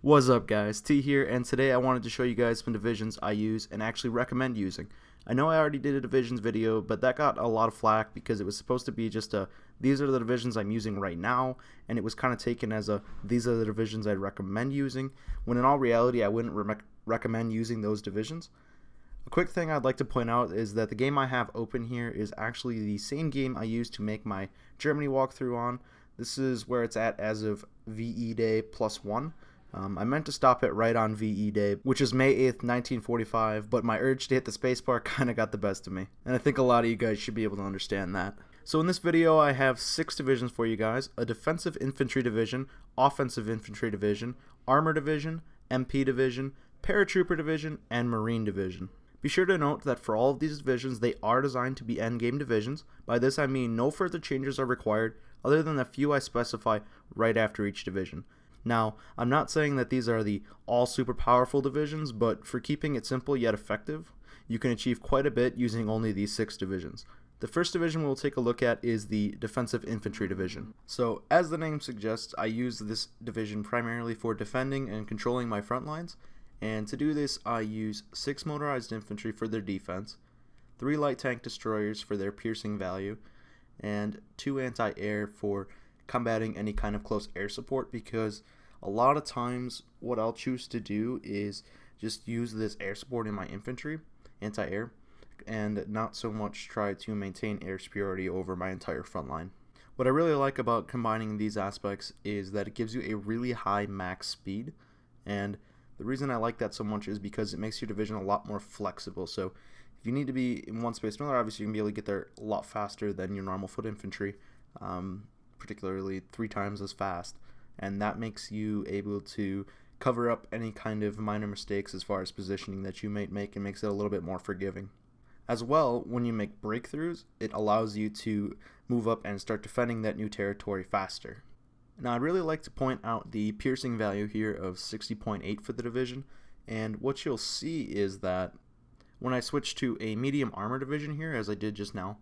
What's up guys, T here, and today I wanted to show you guys some divisions I use and actually recommend using. I know I already did a divisions video, but that got a lot of flack because it was supposed to be just these are the divisions I'm using right now, and it was kind of taken as these are the divisions I'd recommend using, when in all reality I wouldn't recommend using those divisions. A quick thing I'd like to point out is that the game I have open here is actually the same game I used to make my Germany walkthrough on. This is where it's at as of VE Day +1. I meant to stop it right on VE Day, which is May 8th, 1945, but my urge to hit the spacebar kind of got the best of me, and I think a lot of you guys should be able to understand that. So in this video I have 6 divisions for you guys: a defensive infantry division, offensive infantry division, armor division, MP division, paratrooper division, and marine division. Be sure to note that for all of these divisions they are designed to be endgame divisions. By this I mean no further changes are required other than the few I specify right after each division. Now, I'm not saying that these are the all super powerful divisions, but for keeping it simple yet effective, you can achieve quite a bit using only these 6 divisions. The first division we'll take a look at is the defensive infantry division. So, as the name suggests, I use this division primarily for defending and controlling my front lines, and to do this I use 6 motorized infantry for their defense, 3 light tank destroyers for their piercing value, and 2 anti-air for combating any kind of close air support, because a lot of times what I'll choose to do is just use this air support in my infantry, anti-air, and not so much try to maintain air superiority over my entire front line. What I really like about combining these aspects is that it gives you a really high max speed, and the reason I like that so much is because it makes your division a lot more flexible. So if you need to be in one space or another, obviously you can be able to get there a lot faster than your normal foot infantry, particularly 3 times as fast, and that makes you able to cover up any kind of minor mistakes as far as positioning that you might make, and makes it a little bit more forgiving. As well, when you make breakthroughs, it allows you to move up and start defending that new territory faster. Now I'd really like to point out the piercing value here of 60.8 for the division, and what you'll see is that when I switch to a medium armor division here, as I did just now,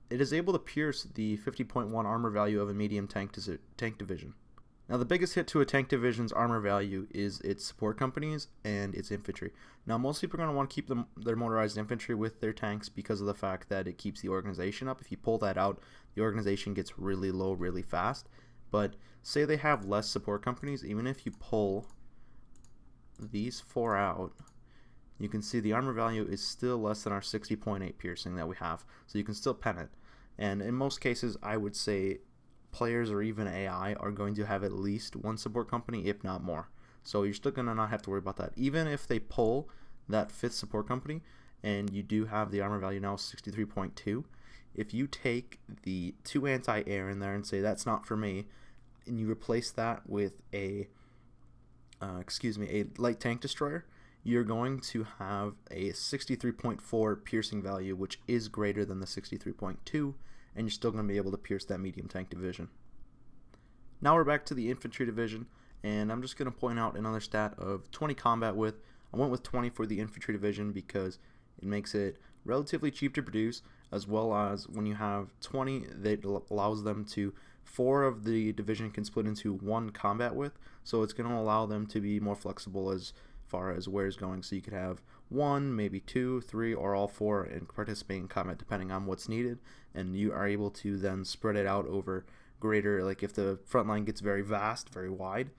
it is able to pierce the 50.1 armor value of a medium tank division. Now the biggest hit to a tank division's armor value is its support companies and its infantry. Now most people are going to want to keep their motorized infantry with their tanks because of the fact that it keeps the organization up. If you pull that out, the organization gets really low really fast. But say they have less support companies, even if you pull these 4 out, you can see the armor value is still less than our 60.8 piercing that we have, so you can still pen it. And in most cases I would say players or even AI are going to have at least 1 support company, if not more. So you're still going to not have to worry about that. Even if they pull that 5th support company and you do have the armor value now 63.2, if you take the 2 anti-air in there and say that's not for me, and you replace that with a light tank destroyer, you're going to have a 63.4 piercing value, which is greater than the 63.2, and you're still going to be able to pierce that medium tank division. Now we're back to the infantry division, and I'm just going to point out another stat of 20 combat width. I went with 20 for the infantry division because it makes it relatively cheap to produce, as well as when you have 20, that allows them to 4 of the division can split into 1 combat width, so it's going to allow them to be more flexible as far as where is going, so you could have 1, maybe 2, 3, or all 4 and participate in combat depending on what's needed, and you are able to then spread it out over greater, like if the front line gets very vast, very wide,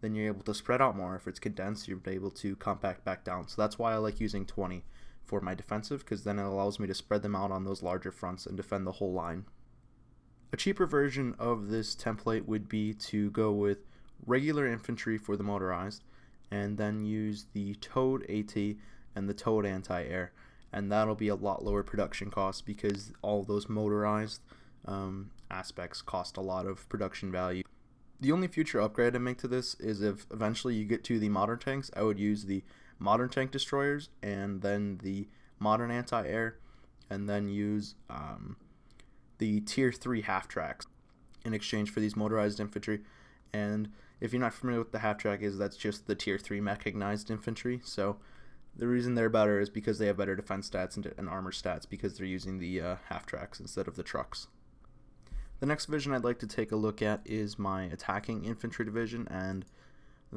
then you're able to spread out more. If it's condensed, you're able to compact back down. So that's why I like using 20 for my defensive, because then it allows me to spread them out on those larger fronts and defend the whole line. A cheaper version of this template would be to go with regular infantry for the motorized, and then use the towed AT and the towed anti-air, and that'll be a lot lower production costs because all of those motorized aspects cost a lot of production value. The only future upgrade I make to this is if eventually you get to the modern tanks, I would use the modern tank destroyers and then the modern anti-air, and then use the tier 3 half tracks in exchange for these motorized infantry. And if you're not familiar with the half track, that's just the tier 3 mechanized infantry. So the reason they're better is because they have better defense stats and armor stats, because they're using the half tracks instead of the trucks. The next division I'd like to take a look at is my attacking infantry division, and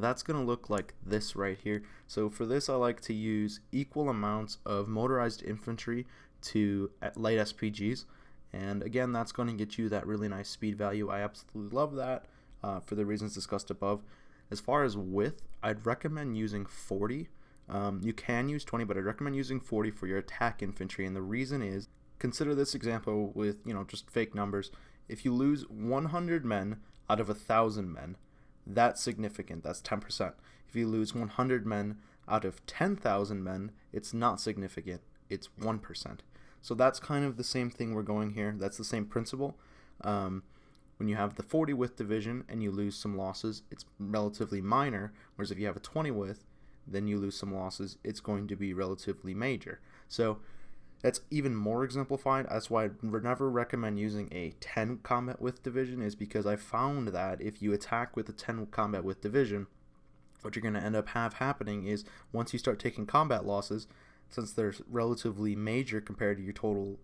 that's going to look like this right here. So for this, I like to use equal amounts of motorized infantry to light SPGs, and again, that's going to get you that really nice speed value. I absolutely love that for the reasons discussed above. As far as width, I'd recommend using 40. You can use 20, but I'd recommend using 40 for your attack infantry, and the reason is, consider this example with, just fake numbers. If you lose 100 men out of 1,000 men, that's significant. That's 10%. If you lose 100 men out of 10,000 men, it's not significant. It's 1%. So that's kind of the same thing we're going here. That's the same principle. When you have the 40 width division and you lose some losses, it's relatively minor, whereas if you have a 20 width, then you lose some losses, it's going to be relatively major. So that's even more exemplified. That's why I never recommend using a 10 combat width division, is because I found that if you attack with a 10 combat width division, what you're going to end up happening is once you start taking combat losses, since they're relatively major compared to your total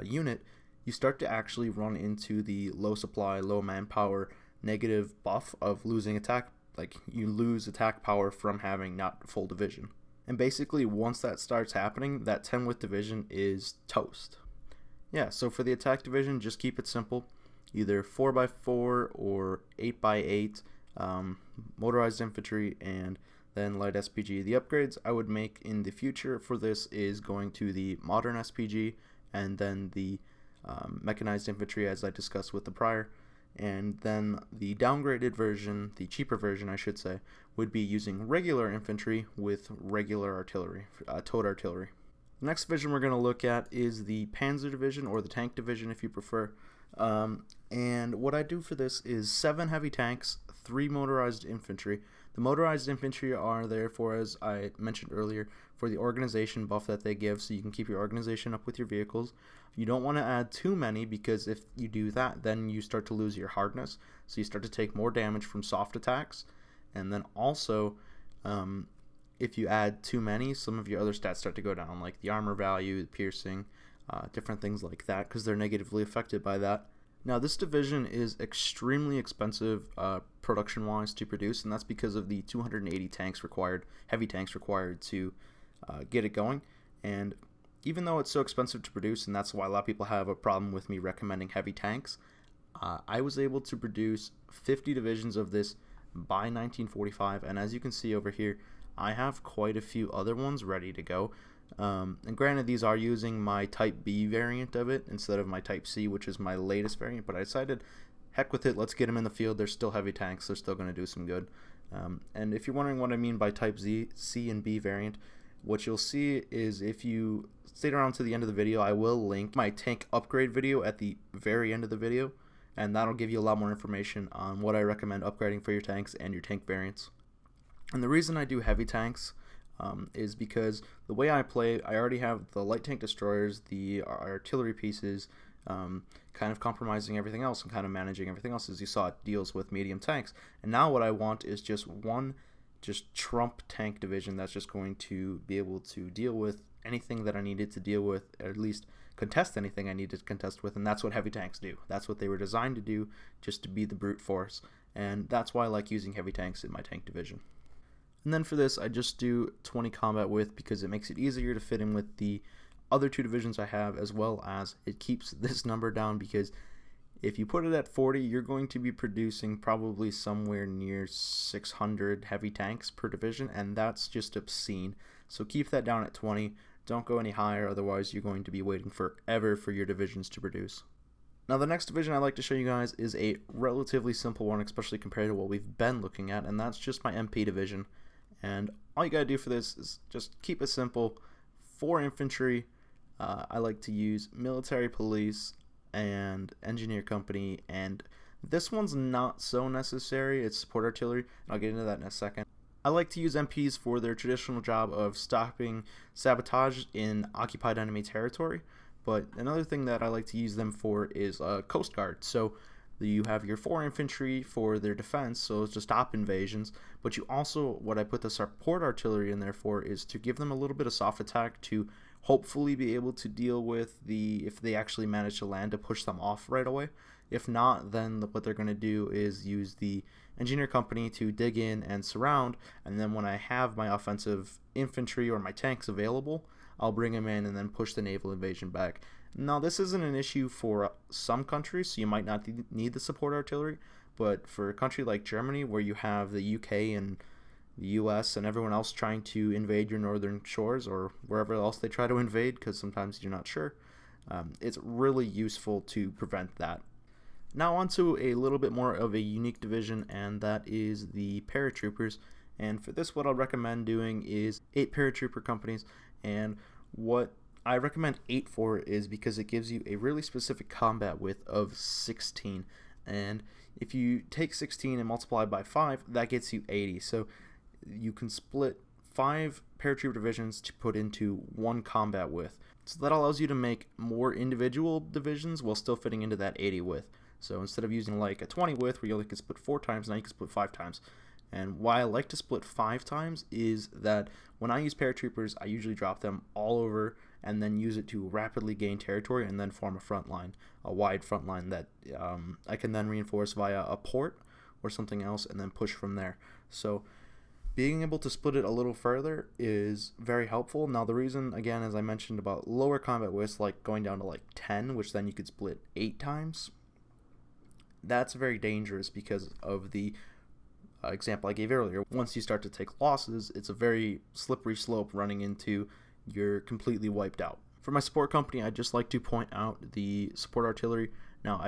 unit, you start to actually run into the low supply, low manpower negative buff of losing attack. Like, you lose attack power from having not full division. And basically, once that starts happening, that 10 width division is toast. Yeah, so for the attack division, just keep it simple. Either 4x4 or 8x8 motorized infantry, and then light SPG. The upgrades I would make in the future for this is going to the modern SPG, and then the mechanized infantry, as I discussed with the prior. And then the downgraded version, the cheaper version I should say, would be using regular infantry with regular artillery, towed artillery. The next division we're going to look at is the Panzer division, or the tank division if you prefer. And what I do for this is 7 heavy tanks, 3 motorized infantry. The motorized infantry are there for, as I mentioned earlier, for the organization buff that they give, so you can keep your organization up with your vehicles. You don't want to add too many, because if you do that, then you start to lose your hardness, so you start to take more damage from soft attacks. And then also, if you add too many, some of your other stats start to go down, like the armor value, the piercing, different things like that, because they're negatively affected by that. Now, this division is extremely expensive production-wise to produce, and that's because of the 280 tanks required, heavy tanks required to get it going. And even though it's so expensive to produce, and that's why a lot of people have a problem with me recommending heavy tanks, I was able to produce 50 divisions of this by 1945, and as you can see over here, I have quite a few other ones ready to go. And granted, these are using my Type B variant of it instead of my Type C, which is my latest variant, but I decided, heck with it, let's get them in the field. They're still heavy tanks, they're still going to do some good. And if you're wondering what I mean by Type C and B variant, what you'll see is, if you stay around to the end of the video, I will link my tank upgrade video at the very end of the video, and that'll give you a lot more information on what I recommend upgrading for your tanks and your tank variants. And the reason I do heavy tanks is because the way I play, I already have the light tank destroyers, the artillery pieces, kind of compromising everything else and kind of managing everything else. As you saw, it deals with medium tanks. And now what I want is just one trump tank division that's just going to be able to deal with anything that I needed to deal with, or at least contest anything I needed to contest with, and that's what heavy tanks do. That's what they were designed to do, just to be the brute force, and that's why I like using heavy tanks in my tank division. And then for this, I just do 20 combat width because it makes it easier to fit in with the other 2 divisions I have, as well as it keeps this number down, because if you put it at 40, you're going to be producing probably somewhere near 600 heavy tanks per division, and that's just obscene. So keep that down at 20. Don't go any higher, otherwise you're going to be waiting forever for your divisions to produce. Now, the next division I'd like to show you guys is a relatively simple one, especially compared to what we've been looking at, and that's just my MP division. And all you gotta do for this is just keep it simple. 4 infantry. I like to use military police and engineer company, and this one's not so necessary. It's support artillery, and I'll get into that in a second. I like to use MPs for their traditional job of stopping sabotage in occupied enemy territory, but another thing that I like to use them for is Coast Guard. So you have your 4 infantry for their defense, so it's to stop invasions, but you also, what I put the support artillery in there for is to give them a little bit of soft attack to hopefully be able to deal with if they actually manage to land, to push them off right away. If not, then what they're going to do is use the engineer company to dig in and surround, and then when I have my offensive infantry or my tanks available, I'll bring them in and then push the naval invasion back. Now, this isn't an issue for some countries, so you might not need the support artillery, but for a country like Germany, where you have the UK and the US and everyone else trying to invade your northern shores or wherever else they try to invade, because sometimes you're not sure, it's really useful to prevent that. Now on to a little bit more of a unique division, and that is the paratroopers. And for this, what I'll recommend doing is 8 paratrooper companies, and what I recommend 8 for is because it gives you a really specific combat width of 16, and if you take 16 and multiply by 5, that gets you 80. So you can split 5 paratrooper divisions to put into 1 combat width. So that allows you to make more individual divisions while still fitting into that 80 width. So instead of using like a 20 width where you only can split 4 times, now you can split 5 times. And why I like to split 5 times is that when I use paratroopers, I usually drop them all over and then use it to rapidly gain territory and then form a front line, a wide front line that I can then reinforce via a port or something else and then push from there. So being able to split it a little further is very helpful. Now the reason, again, as I mentioned about lower combat widths, like going down to like 10, which then you could split 8 times, that's very dangerous because of the example I gave earlier. Once you start to take losses, it's a very slippery slope running into you're completely wiped out. For my support company, I'd just like to point out the support artillery. Now,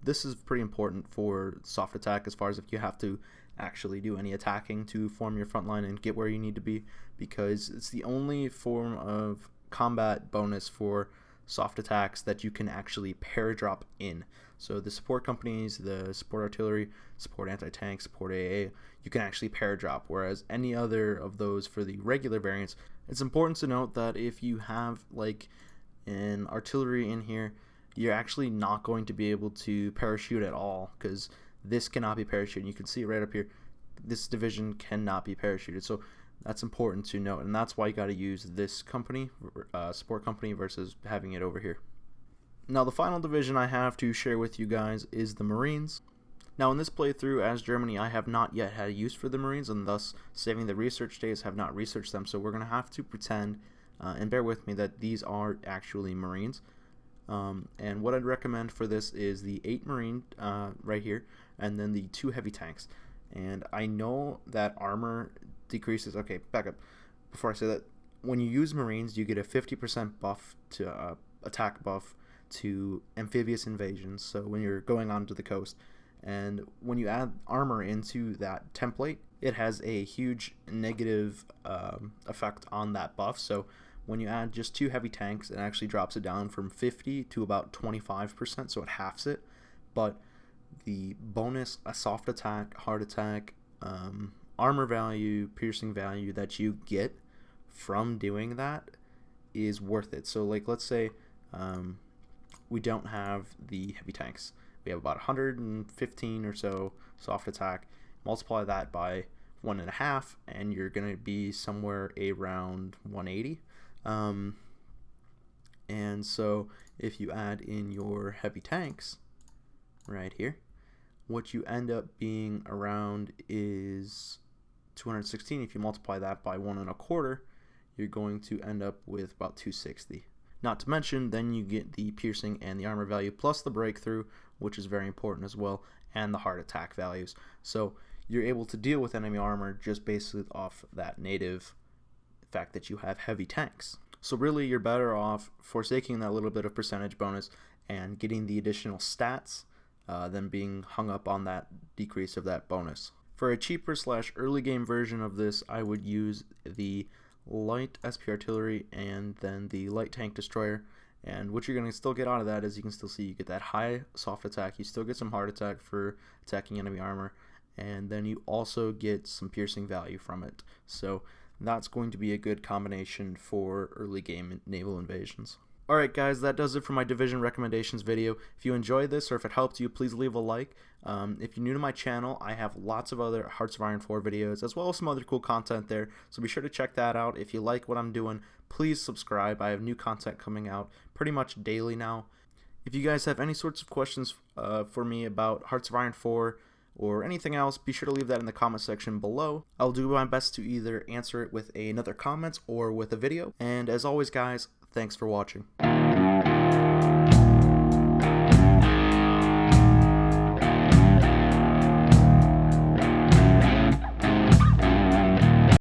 this is pretty important for soft attack as far as if you have to actually do any attacking to form your front line and get where you need to be, because it's the only form of combat bonus for soft attacks that you can actually paradrop in. So the support companies, the support artillery, support anti-tank, support AA, you can actually paradrop, whereas any other of those for the regular variants, it's important to note that if you have like an artillery in here, you're actually not going to be able to parachute at all, because this cannot be parachuted. You can see it right up here. This division cannot be parachuted. So that's important to note, and that's why you got to use this company, support company, versus having it over here. Now the final division I have to share with you guys is the Marines. Now in this playthrough as Germany, I have not yet had a use for the Marines, and thus saving the research days, have not researched them, so we're going to have to pretend, and bear with me, that these are actually Marines. And what I'd recommend for this is the 8 Marine right here, and then the 2 heavy tanks. And I know that armor decreases. Okay, back up. Before I say that, when you use Marines, you get a 50% buff to attack buff to amphibious invasions, so when you're going onto the coast. And when you add armor into that template, it has a huge negative effect on that buff. So when you add just 2 heavy tanks, it actually drops it down from 50 to about 25%, so it halves it. But the bonus, a soft attack, hard attack, armor value, piercing value that you get from doing that is worth it. So like, let's say we don't have the heavy tanks. We have about 115 or so soft attack. Multiply that by 1.5 and you're going to be somewhere around 180. And so if you add in your heavy tanks right here, what you end up being around is 216. If you multiply that by 1.25, you're going to end up with about 260. Not to mention, then you get the piercing and the armor value plus the breakthrough, which is very important as well, and the hard attack values. So you're able to deal with enemy armor just basically off that native fact that you have heavy tanks. So really, you're better off forsaking that little bit of percentage bonus and getting the additional stats than being hung up on that decrease of that bonus. For a cheaper / early game version of this, I would use the light SP artillery and then the light tank destroyer. And what you're going to still get out of that is you can still see you get that high soft attack, you still get some hard attack for attacking enemy armor, and then you also get some piercing value from it. So that's going to be a good combination for early game naval invasions. Alright guys, that does it for my division recommendations video. If you enjoyed this or if it helped you, please leave a like. If you're new to my channel, I have lots of other Hearts of Iron 4 videos as well as some other cool content there, so be sure to check that out. If you like what I'm doing, please subscribe. I have new content coming out pretty much daily now. If you guys have any sorts of questions for me about Hearts of Iron 4 or anything else, be sure to leave that in the comment section below. I'll do my best to either answer it with another comment or with a video. And as always guys, thanks for watching.